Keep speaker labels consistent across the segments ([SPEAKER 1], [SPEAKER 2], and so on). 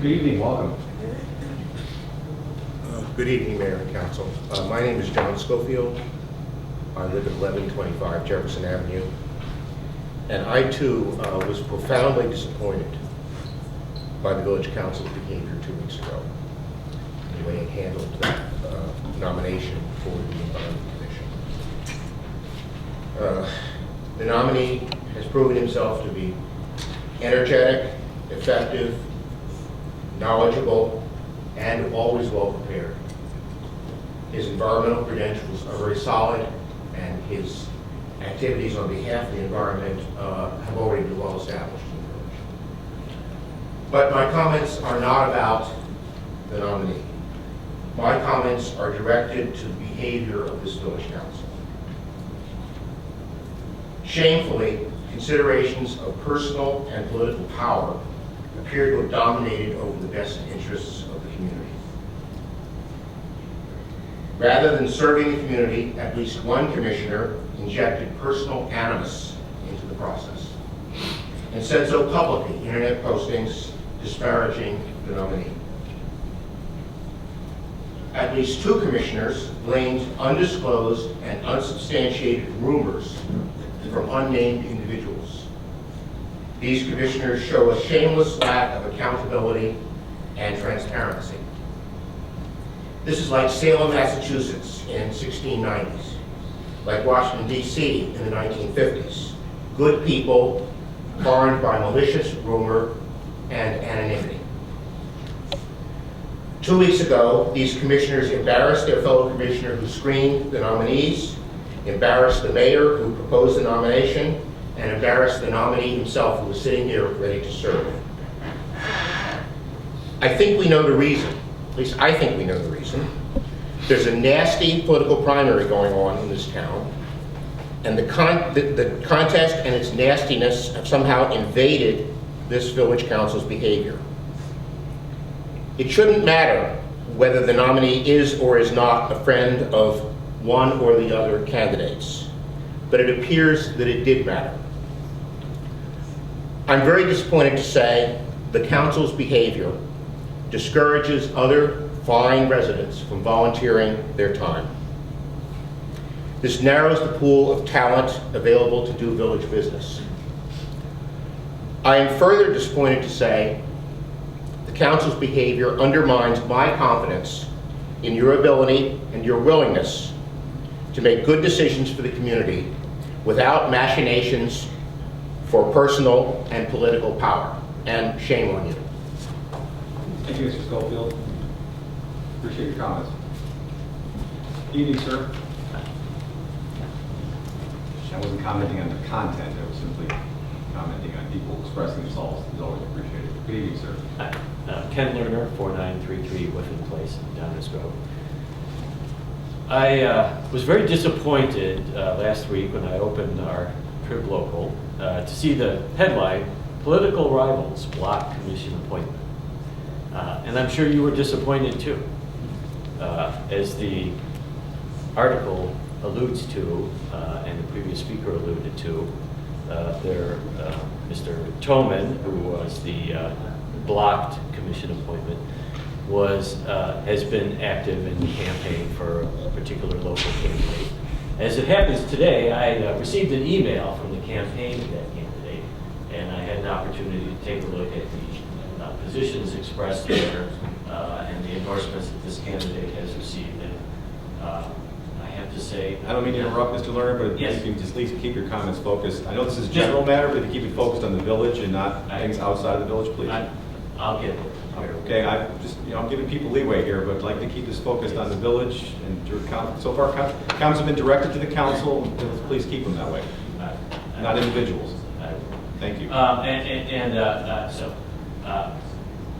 [SPEAKER 1] Good evening, welcome.
[SPEAKER 2] Good evening, Mayor and Council. My name is John Schofield. I live at 1125 Jefferson Avenue. And I too was profoundly disappointed by the Village Council's behavior 2 weeks ago, the way it handled that nomination for the Environment Commission. The nominee has proven himself to be energetic, effective, knowledgeable, and always well prepared. His environmental credentials are very solid, and his activities on behalf of the environment have already been well established in the village. But my comments are not about the nominee. My comments are directed to the behavior of this village council. Shamefully, considerations of personal and political power appear to have dominated over the best interests of the community. Rather than serving the community, at least one commissioner injected personal animus into the process and said so publicly in internet postings disparaging the nominee. At least two commissioners blamed undisclosed and unsubstantiated rumors from unnamed individuals. These commissioners show a shameless lack of accountability and transparency. This is like Salem, Massachusetts in 1690s, like Washington, D.C. in the 1950s. Good people harmed by malicious rumor and anonymity. 2 weeks ago, these commissioners embarrassed their fellow commissioner who screened the nominees, embarrassed the mayor who proposed the nomination, and embarrassed the nominee himself who was sitting here ready to serve. I think we know the reason. At least I think we know the reason. There's a nasty political primary going on in this town, and the contest and its nastiness have somehow invaded this village council's behavior. It shouldn't matter whether the nominee is or is not a friend of one or the other candidates, but it appears that it did matter. I'm very disappointed to say the council's behavior discourages other fine residents from volunteering their time. This narrows the pool of talent available to do village business. I am further disappointed to say the council's behavior undermines my confidence in your ability and your willingness to make good decisions for the community without machinations for personal and political power. And shame on you.
[SPEAKER 1] Thank you, Mr. Schofield. Appreciate your comments. Evening, sir. I wasn't commenting on the content, I was simply commenting on people expressing themselves. It's always appreciated. Good evening, sir.
[SPEAKER 3] Hi, Ken Lerner, 4933 Whiffen Place in Downers Grove. I was very disappointed last week when I opened our Trib Local to see the headline, "Political Rivals Block Commission Appointment." And I'm sure you were disappointed too. As the article alludes to, and the previous speaker alluded to, Mr. Thoman, who was the blocked commission appointment, has been active in the campaign for a particular local candidate. As it happens today, I received an email from the campaign of that candidate, and I had an opportunity to take a look at the positions expressed there and the endorsements that this candidate has received. And I have to say,
[SPEAKER 1] I don't mean to interrupt, Mr. Lerner, but
[SPEAKER 3] yes,
[SPEAKER 1] if you can just at least keep your comments focused. I know this is a general matter, but if you keep it focused on the village and not things outside the village, please.
[SPEAKER 3] I'll get it.
[SPEAKER 1] Okay, I'm giving people leeway here, but I'd like to keep this focused on the village. And so far, comments have been directed to the council. Please keep them that way, not individuals. Thank you.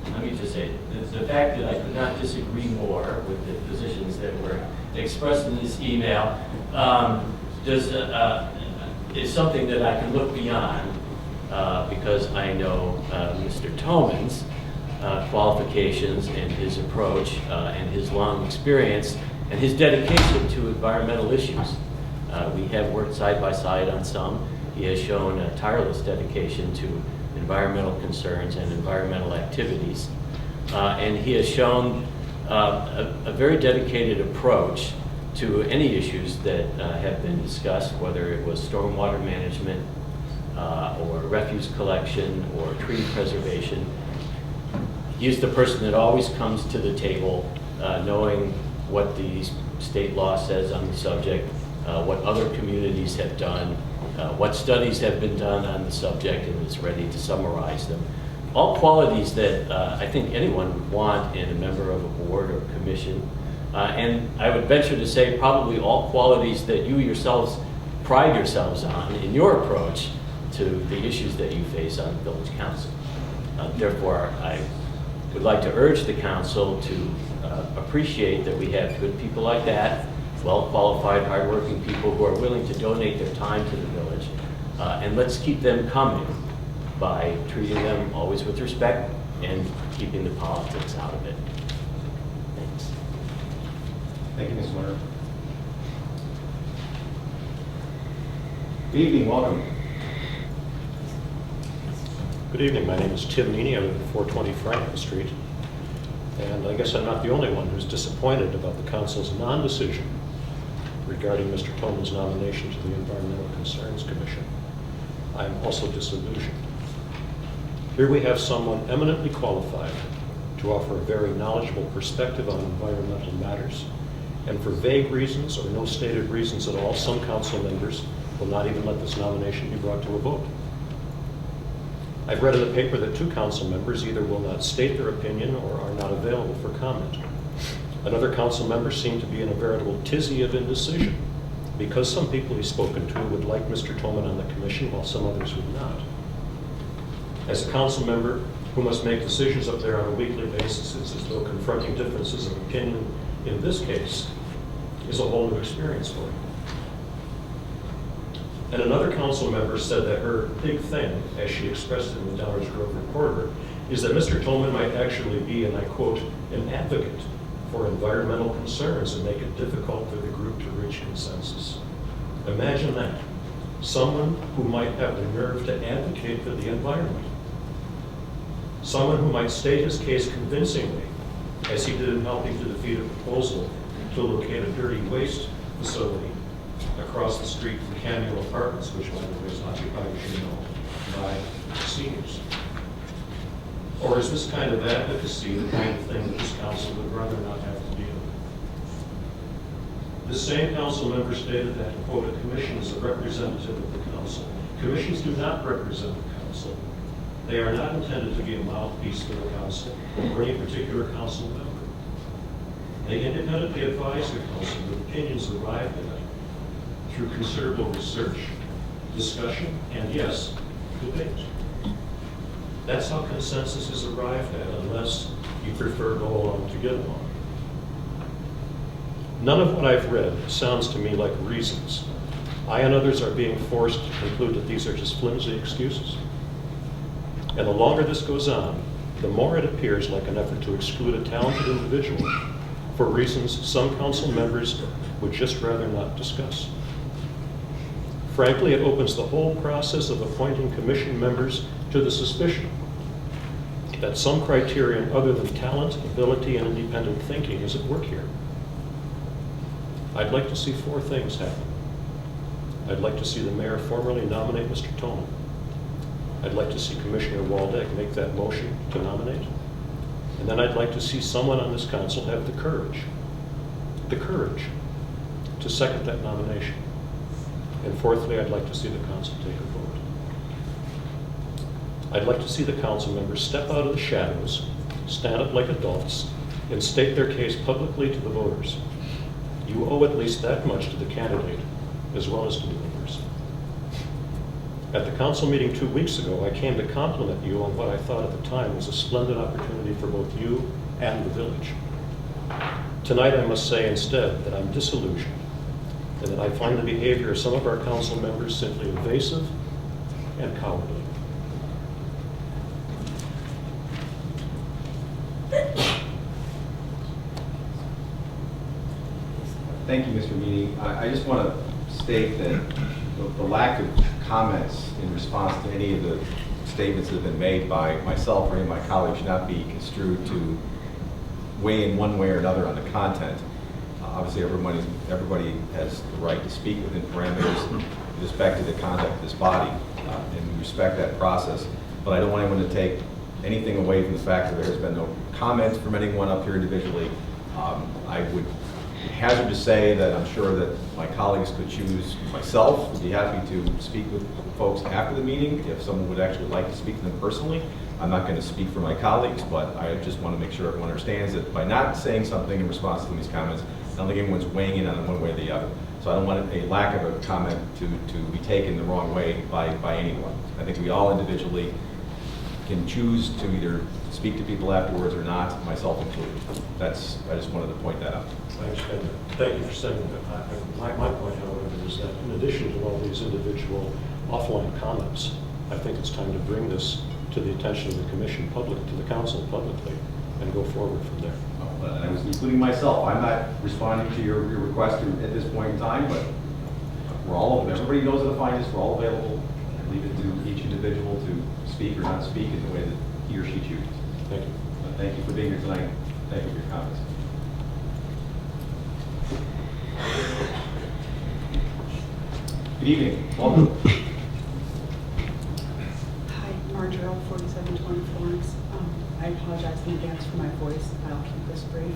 [SPEAKER 3] Let me just say, the fact that I could not disagree more with the positions that were expressed in this email is something that I can look beyond because I know Mr. Thoman's qualifications and his approach and his long experience and his dedication to environmental issues. We have worked side by side on some. He has shown a tireless dedication to environmental concerns and environmental activities. and he has shown a very dedicated approach to any issues that have been discussed, whether it was stormwater management or refuse collection or tree preservation. He's the person that always comes to the table knowing what the state law says on the subject, what other communities have done, what studies have been done on the subject, and is ready to summarize them. All qualities that I think anyone would want in a member of a board or commission. And I would venture to say probably all qualities that you yourselves pride yourselves on in your approach to the issues that you face on the village council. Therefore, I would like to urge the council to appreciate that we have good people like that, well-qualified, hardworking people who are willing to donate their time to the village. And let's keep them coming by treating them always with respect and keeping the politics out of it. Thanks.
[SPEAKER 1] Thank you, Mr. Warner. Good evening, welcome.
[SPEAKER 4] Good evening, my name is Tim Meany, I live at 420 Franklin Street, and I guess I'm not the only one who's disappointed about the council's non-decision regarding Mr. Thoman's nomination to the Environmental Concerns Commission. I'm also disillusioned. Here we have someone eminently qualified to offer a very knowledgeable perspective on environmental matters, and for vague reasons or no stated reasons at all, some council members will not even let this nomination be brought to a vote. I've read in the paper that 2 council members either will not state their opinion or are not available for comment. Another council member seemed to be in a veritable tizzy of indecision because some people he's spoken to would like Mr. Thoman on the commission while some others would not. As a council member who must make decisions up there on a weekly basis, it's as though confronting differences of opinion in this case is a whole new experience for him. And another council member said that her big thing, as she expressed it in the Downers Grove Reporter, is that Mr. Thoman might actually be, and I quote, an advocate for environmental concerns and make it difficult for the group to reach consensus. Imagine that. Someone who might have the nerve to advocate for the environment. Someone who might state his case convincingly, as he did in helping to defeat a proposal to locate a dirty waste facility across the street from Cameo Apartments, which, by the way, is occupied, as you know, by seniors. Or is this kind of advocacy the kind of thing that this council would rather not have to deal with? The same council member stated that, quote, a commission is a representative of the council. Commissions do not represent the council. They are not intended to be a mouthpiece for the council or any particular council member. They independently advise the council with opinions arrived at through considerable research, discussion, and yes, debate. That's how consensus is arrived at, unless you prefer go along to get along. None of what I've read sounds to me like reasons. I and others are being forced to conclude that these are just flimsy excuses. And the longer this goes on, the more it appears like an effort to exclude a talented individual for reasons some council members would just rather not discuss. Frankly, it opens the whole process of appointing commission members to the suspicion that some criterion other than talent, ability, and independent thinking is at work here. I'd like to see 4 things happen. I'd like to see the mayor formally nominate Mr. Thoman. I'd like to see Commissioner Waldeck make that motion to nominate. And then I'd like to see someone on this council have the courage to second that nomination. And fourthly, I'd like to see the council take a vote. I'd like to see the council members step out of the shadows, stand up like adults, and state their case publicly to the voters. You owe at least that much to the candidate, as well as to the voters. At the council meeting 2 weeks ago, I came to compliment you on what I thought at the time was a splendid opportunity for both you and the village. Tonight, I must say instead that I'm disillusioned, and that I find the behavior of some of our council members simply evasive and cowardly.
[SPEAKER 1] Thank you, Mr. Meany. I just want to state that the lack of comments in response to any of the statements that have been made by myself or any of my colleagues should not be construed to weigh in one way or another on the content. Obviously, everybody has the right to speak within parameters with respect to the conduct of this body, and we respect that process. But I don't want anyone to take anything away from the fact that there has been no comments from anyone up here individually. I would hazard to say that I'm sure that my colleagues could choose. Myself would be happy to speak with folks after the meeting if someone would actually like to speak to them personally. I'm not going to speak for my colleagues, but I just want to make sure everyone understands that by not saying something in response to these comments, I don't think anyone's weighing in on it one way or the other. So I don't want a lack of a comment to be taken the wrong way by anyone. I think we all individually can choose to either speak to people afterwards or not, myself included. I just wanted to point that out.
[SPEAKER 4] I understand that. Thank you for saying that. My point, however, is that in addition to all these individual offline comments, I think it's time to bring this to the attention of the commission to the council publicly, and go forward from there.
[SPEAKER 1] And I was including myself. I'm not responding to your request at this point in time, but everybody knows how to find us. We're all available. I leave it to each individual to speak or not speak in the way that he or she chooses.
[SPEAKER 4] Thank you.
[SPEAKER 1] Thank you for being here tonight. Thank you for your comments. Good evening. Welcome.
[SPEAKER 5] Hi, Marjorie, 4720 Florence. I apologize in advance for my voice. I'll keep this brief.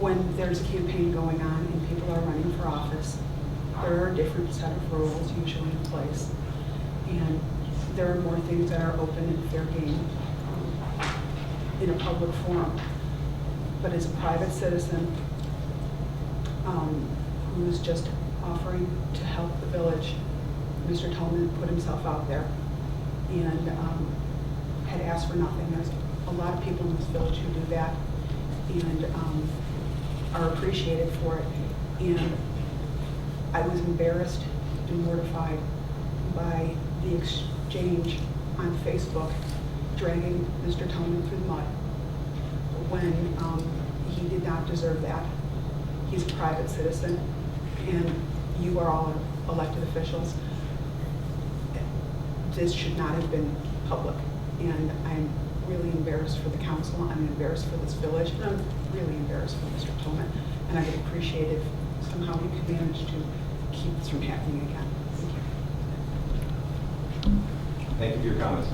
[SPEAKER 5] When there's a campaign going on and people are running for office, there are a different set of rules usually in place. And there are more things that are open and fair game in a public forum. But as a private citizen who's just offering to help the village, Mr. Thoman put himself out there and had asked for nothing. There's a lot of people in this village who do that and are appreciated for it. And I was embarrassed and mortified by the exchange on Facebook dragging Mr. Thoman through the mud when he did not deserve that. He's a private citizen, and you are all elected officials. This should not have been public, and I'm really embarrassed for the council, I'm embarrassed for this village, and I'm really embarrassed for Mr. Thoman, and I would appreciate if somehow we could manage to keep this from happening again. Thank you.
[SPEAKER 1] Thank you for your comments.